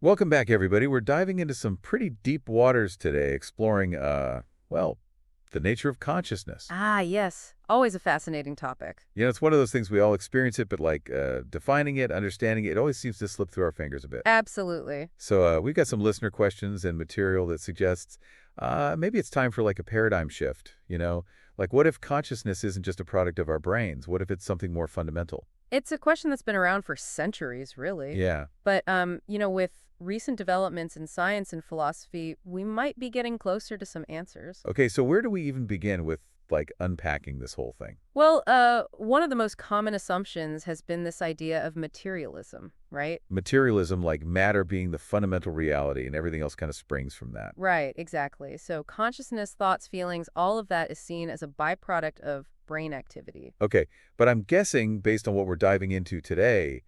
Welcome back, everybody. We're diving into some pretty deep waters today, exploring, well, the nature of consciousness. Ah, yes. Always a fascinating topic. It's one of those things we all experience it, but defining it, understanding it, it always seems to slip through our fingers a bit. Absolutely. So we've got some listener questions and material that suggests maybe it's time for like a paradigm shift. Like what if consciousness isn't just a product of our brains? What if it's something more fundamental? It's a question that's been around for centuries, really. Yeah. But, with recent developments in science and philosophy, we might be getting closer to some answers. Okay, so where do we even begin with like unpacking this whole thing? Well, one of the most common assumptions has been this idea of materialism, right? Materialism, like matter being the fundamental reality and everything else kind of springs from that. Right, exactly. So consciousness, thoughts, feelings, all of that is seen as a byproduct of brain activity. Okay, but I'm guessing, based on what we're diving into today,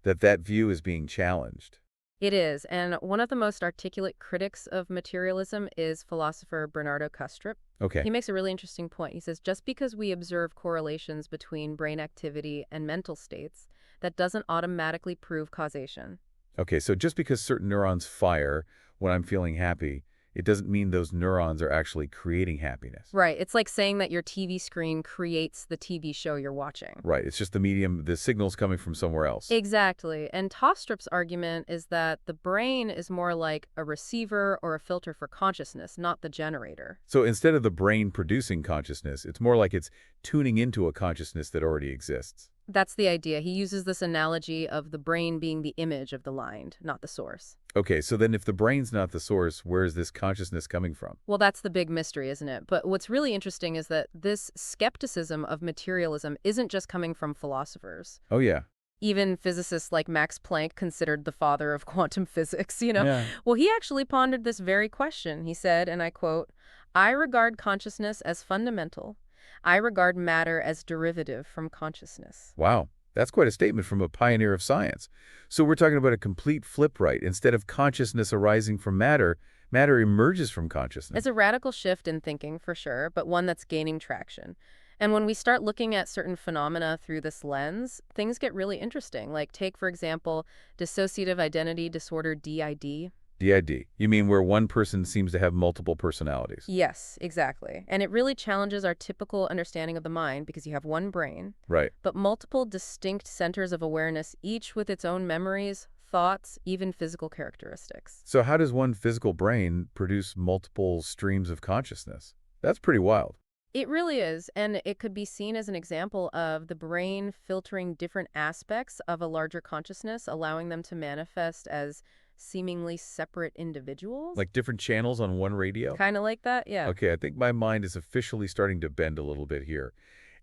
that that view is being challenged. It is, and one of the most articulate critics of materialism is philosopher Bernardo Kastrup. Okay, He makes a really interesting point. He says, just because we observe correlations between brain activity and mental states, that doesn't automatically prove causation. okay, so just because certain neurons fire when I'm feeling happy, it doesn't mean those neurons are actually creating happiness. Right. It's like saying that your TV screen creates the TV show you're watching. Right, it's just the medium, the signal's coming from somewhere else. Exactly. And Tostrup's argument is that the brain is more like a receiver or a filter for consciousness, not the generator. So instead of the brain producing consciousness, it's more like it's tuning into a consciousness that already exists. That's the idea. He uses this analogy of the brain being the image of the mind, not the source. Okay, so then if the brain's not the source, where is this consciousness coming from? Well, that's the big mystery, isn't it? But what's really interesting is that this skepticism of materialism isn't just coming from philosophers. Oh, yeah. Even physicists like Max Planck, considered the father of quantum physics. Yeah. Well, he actually pondered this very question. He said, and I quote, "I regard consciousness as fundamental. I regard matter as derivative from consciousness." Wow, that's quite a statement from a pioneer of science. So we're talking about a complete flip, right? Instead of consciousness arising from matter, matter emerges from consciousness. It's a radical shift in thinking, for sure, but one that's gaining traction. And when we start looking at certain phenomena through this lens, things get really interesting. Like, take, for example, dissociative identity disorder, DID. DID. You mean where one person seems to have multiple personalities? Yes, exactly. And it really challenges our typical understanding of the mind because you have one brain, Right. but multiple distinct centers of awareness, each with its own memories, thoughts, even physical characteristics. So how does one physical brain produce multiple streams of consciousness? That's pretty wild. It really is, and it could be seen as an example of the brain filtering different aspects of a larger consciousness, allowing them to manifest as seemingly separate individuals. Like different channels on one radio? Kind of like that, yeah. Okay, I think my mind is officially starting to bend a little bit here.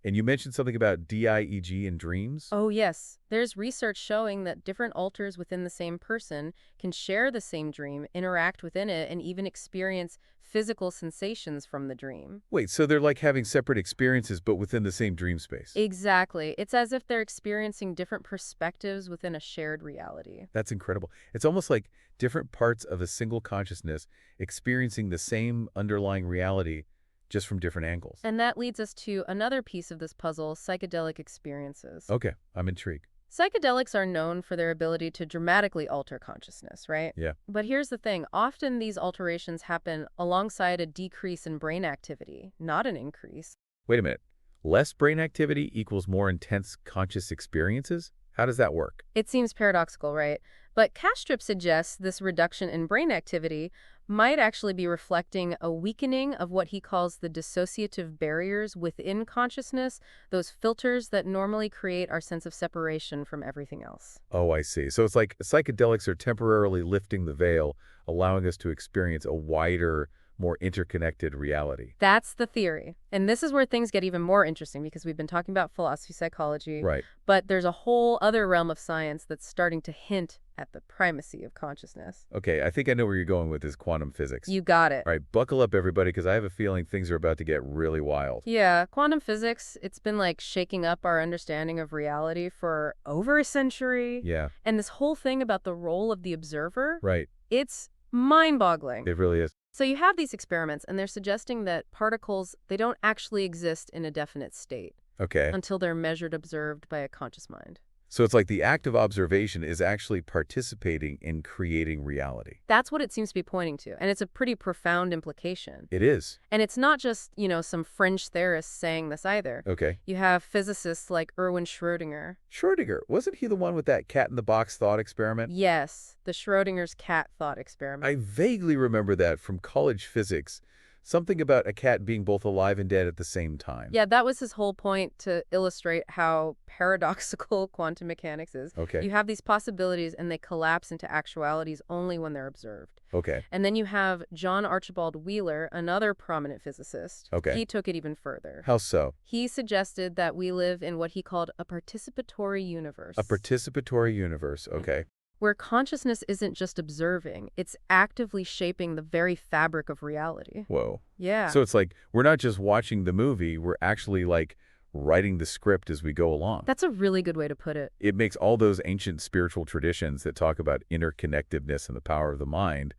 And you mentioned something about DIEG in dreams? Oh, yes. There's research showing that different alters within the same person can share the same dream, interact within it, and even experience physical sensations from the dream. Wait, so they're like having separate experiences but within the same dream space? Exactly. It's as if they're experiencing different perspectives within a shared reality. That's incredible. It's almost like different parts of a single consciousness experiencing the same underlying reality just from different angles. And that leads us to another piece of this puzzle, psychedelic experiences. Okay, I'm intrigued. Psychedelics are known for their ability to dramatically alter consciousness, right? Yeah. But here's the thing. Often these alterations happen alongside a decrease in brain activity, not an increase. Wait a minute. Less brain activity equals more intense conscious experiences? How does that work? It seems paradoxical, right? But Kastrup suggests this reduction in brain activity might actually be reflecting a weakening of what he calls the dissociative barriers within consciousness, those filters that normally create our sense of separation from everything else. Oh, I see. So it's like psychedelics are temporarily lifting the veil, allowing us to experience a wider, more interconnected reality. That's the theory. And this is where things get even more interesting because we've been talking about philosophy, psychology, Right. but there's a whole other realm of science that's starting to hint at the primacy of consciousness. Okay, I think I know where you're going with this quantum physics. You got it. All right, buckle up, everybody, because I have a feeling things are about to get really wild. Yeah, quantum physics, it's been like shaking up our understanding of reality for over a century. Yeah, And this whole thing about the role of the observer, right. it's mind-boggling. It really is. So you have these experiments, and they're suggesting that particles, they don't actually exist in a definite state Okay. until they're measured, observed by a conscious mind. So it's like the act of observation is actually participating in creating reality. That's what it seems to be pointing to, and it's a pretty profound implication. It is. And it's not just, some French theorists saying this either. Okay. You have physicists like Erwin Schrödinger. Schrödinger, wasn't he the one with that cat-in-the-box thought experiment? Yes, the Schrödinger's cat thought I experiment. vaguely remember that from college physics. Something about a cat being both alive and dead at the same time. Yeah, that was his whole point, to illustrate how paradoxical quantum mechanics is. Okay. You have these possibilities and they collapse into actualities only when they're observed. Okay. And then you have John Archibald Wheeler, another prominent physicist. Okay. He took it even further. How so? He suggested that we live in what he called a participatory universe. A participatory universe. Okay. Where consciousness isn't just observing, it's actively shaping the very fabric of reality. Whoa. Yeah. So it's like we're not just watching the movie, we're actually like writing the script as we go along. That's a really good way to put it. It makes all those ancient spiritual traditions that talk about interconnectedness and the power of the mind,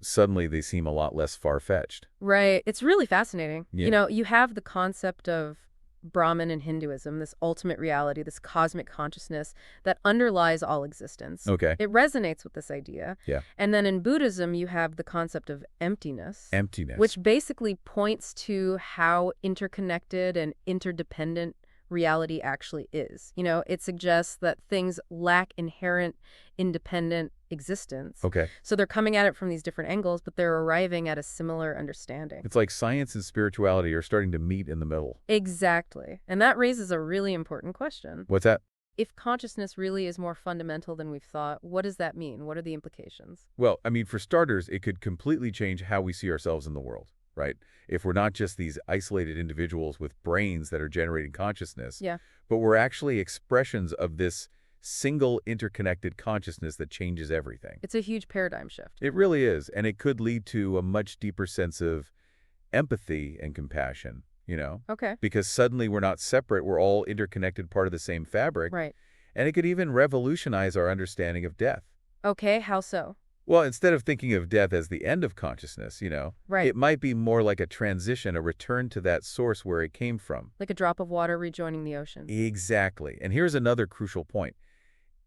suddenly they seem a lot less far-fetched. Right. It's really fascinating. Yeah. You have the concept of Brahman in Hinduism, this ultimate reality, this cosmic consciousness that underlies all existence. Okay. It resonates with this idea. Yeah. And then in Buddhism, you have the concept of emptiness. Emptiness. Which basically points to how interconnected and interdependent reality actually is. It suggests that things lack inherent independent existence. Okay. So they're coming at it from these different angles, but they're arriving at a similar understanding. It's like science and spirituality are starting to meet in the middle. Exactly. And that raises a really important question. What's that? If consciousness really is more fundamental than we've thought, what does that mean? What are the implications? Well, I mean, for starters, it could completely change how we see ourselves in the world, right? If we're not just these isolated individuals with brains that are generating consciousness, Yeah. but we're actually expressions of this single interconnected consciousness that changes everything. It's a huge paradigm shift. It really is, and it could lead to a much deeper sense of empathy and compassion, Okay. because suddenly we're not separate, we're all interconnected part of the same fabric, Right. and it could even revolutionize our understanding of death. Okay, how so? Well, instead of thinking of death as the end of consciousness, Right. it might be more like a transition, a return to that source where it came from. Like a drop of water rejoining the ocean. Exactly. And here's another crucial point.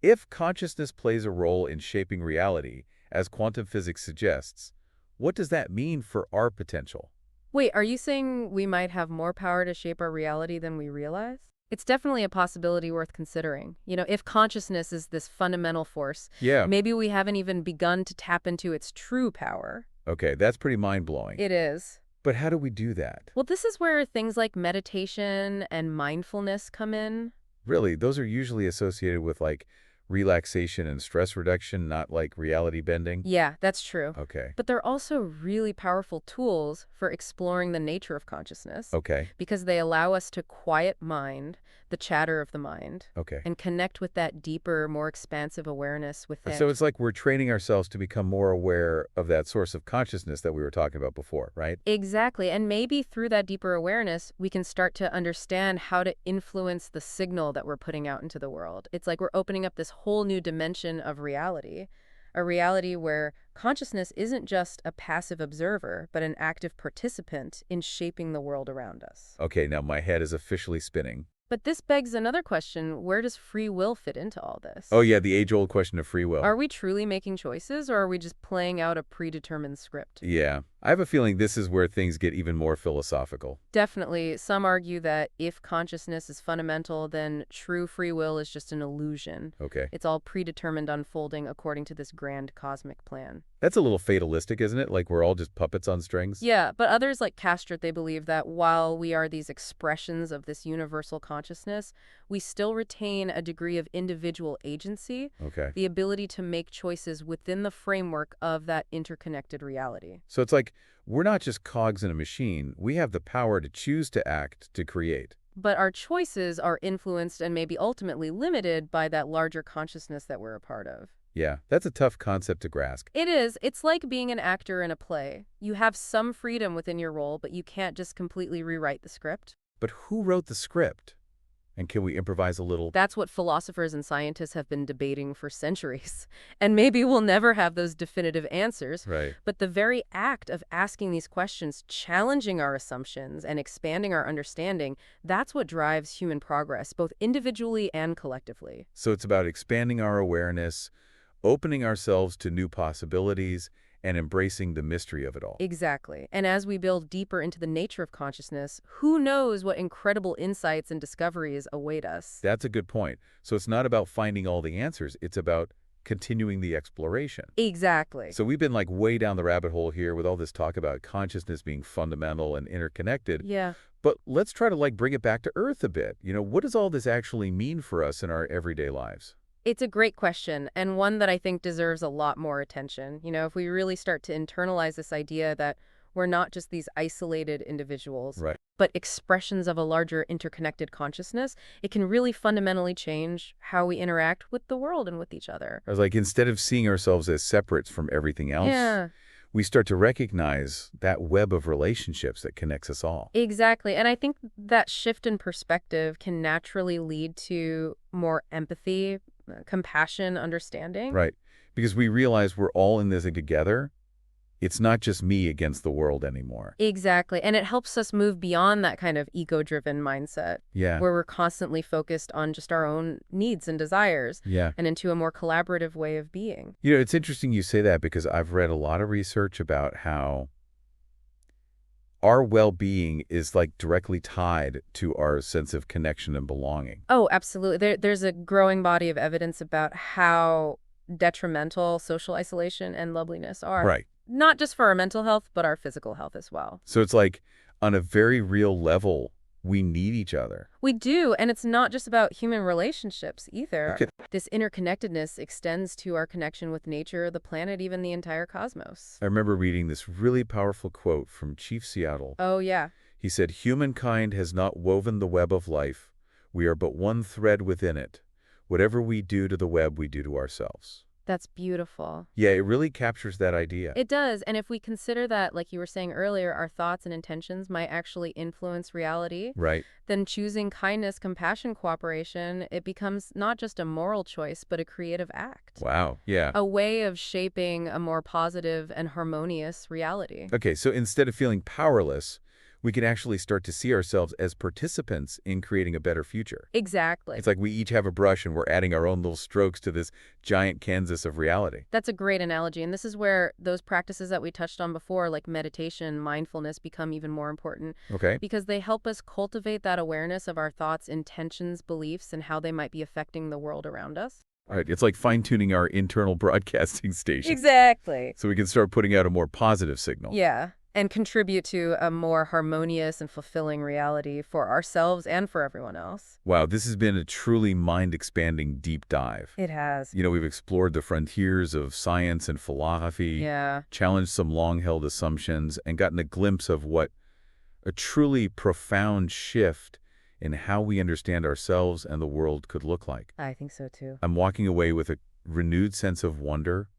If consciousness plays a role in shaping reality, as quantum physics suggests, what does that mean for our potential? Wait, are you saying we might have more power to shape our reality than we realize? It's definitely a possibility worth considering. If consciousness is this fundamental force, Yeah. maybe we haven't even begun to tap into its true power. Okay, that's pretty mind-blowing. It is. But how do we do that? Well, this is where things like meditation and mindfulness come in. Really, those are usually associated with like relaxation and stress reduction, not like reality bending? Yeah, that's true. Okay. But they're also really powerful tools for exploring the nature of consciousness. Okay. Because they allow us to quiet mind, the chatter of the mind, Okay. and connect with that deeper, more expansive awareness within. So it's like we're training ourselves to become more aware of that source of consciousness that we were talking about before, right? Exactly. And maybe through that deeper awareness, we can start to understand how to influence the signal that we're putting out into the world. It's like we're opening up this whole new dimension of reality, a reality where consciousness isn't just a passive observer, but an active participant in shaping the world around us. Okay, now my head is officially spinning. But this begs another question. Where does free will fit into all this? Oh yeah, the age-old question of free will. Are we truly making choices, or are we just playing out a predetermined script? Yeah, I have a feeling this is where things get even more philosophical. Definitely. Some argue that if consciousness is fundamental, then true free will is just an illusion. Okay. It's all predetermined unfolding according to this grand cosmic plan. That's a little fatalistic, isn't it? Like we're all just puppets on strings? Yeah, but others like Castrot, they believe that while we are these expressions of this universal consciousness, we still retain a degree of individual agency, Okay. the ability to make choices within the framework of that interconnected reality. So it's like we're not just cogs in a machine. We have the power to choose to act, to create. But our choices are influenced and maybe ultimately limited by that larger consciousness that we're a part of. Yeah, that's a tough concept to grasp. It is. It's like being an actor in a play. You have some freedom within your role, but you can't just completely rewrite the script. But who wrote the script? And can we improvise a little? That's what philosophers and scientists have been debating for centuries. And maybe we'll never have those definitive answers, Right. but the very act of asking these questions, challenging our assumptions, and expanding our understanding, that's what drives human progress, both individually and collectively. So it's about expanding our awareness, opening ourselves to new possibilities, and embracing the mystery of it all. Exactly. And as we build deeper into the nature of consciousness, who knows what incredible insights and discoveries await us? That's a good point. So it's not about finding all the answers, it's about continuing the exploration. Exactly. So we've been like way down the rabbit hole here with all this talk about consciousness being fundamental and interconnected. Yeah. But let's try to like bring it back to earth a bit. What does all this actually mean for us in our everyday lives? It's a great question, and one that I think deserves a lot more attention. If we really start to internalize this idea that we're not just these isolated individuals, Right. but expressions of a larger interconnected consciousness, it can really fundamentally change how we interact with the world and with each other. I was like, instead of seeing ourselves as separate from everything else, Yeah, we start to recognize that web of relationships that connects us all. exactly. And I think that shift in perspective can naturally lead to more empathy, compassion, understanding. Right. Because we realize we're all in this thing together. It's not just me against the world anymore. Exactly. And it helps us move beyond that kind of ego-driven mindset Yeah. where we're constantly focused on just our own needs and desires Yeah. and into a more collaborative way of being. It's interesting you say that because I've read a lot of research about how our well-being is like directly tied to our sense of connection and belonging. Oh, absolutely. There's a growing body of evidence about how detrimental social isolation and loneliness are. Right. Not just for our mental health, but our physical health as well. So it's like on a very real level, we need each other. We do, and it's not just about human relationships either. Okay. This interconnectedness extends to our connection with nature, the planet, even the entire cosmos. I remember reading this really powerful quote from Chief Seattle. Oh, yeah. He said, "Humankind has not woven the web of life. We are but one thread within it. Whatever we do to the web, we do to ourselves." That's beautiful. Yeah, it really captures that idea. It does, and if we consider that, like you were saying earlier, our thoughts and intentions might actually influence reality, Right. then choosing kindness, compassion, cooperation, it becomes not just a moral choice, but a creative act. Wow. Yeah. A way of shaping a more positive and harmonious reality. Okay, so instead of feeling powerless, we can actually start to see ourselves as participants in creating a better future. Exactly. It's like we each have a brush and we're adding our own little strokes to this giant canvas of reality. That's a great analogy, and this is where those practices that we touched on before, like meditation, mindfulness, become even more important Okay? because they help us cultivate that awareness of our thoughts, intentions, beliefs, and how they might be affecting the world around us. All right, it's like fine-tuning our internal broadcasting station Exactly. so we can start putting out a more positive signal. Yeah, and contribute to a more harmonious and fulfilling reality for ourselves and for everyone else. Wow, this has been a truly mind-expanding deep dive. It has. We've explored the frontiers of science and philosophy, Yeah. challenged some long-held assumptions, and gotten a glimpse of what a truly profound shift in how we understand ourselves and the world could look like. I think so too. I'm walking away with a renewed sense of wonder,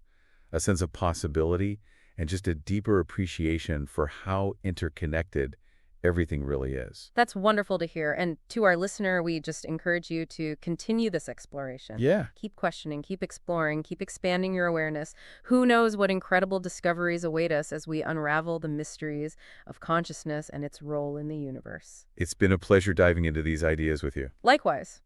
a sense of possibility, and just a deeper appreciation for how interconnected everything really is. That's wonderful to hear. And to our listener, we just encourage you to continue this exploration. Yeah. Keep questioning, keep exploring, keep expanding your awareness. Who knows what incredible discoveries await us as we unravel the mysteries of consciousness and its role in the universe. It's been a pleasure diving into these ideas with you. Likewise.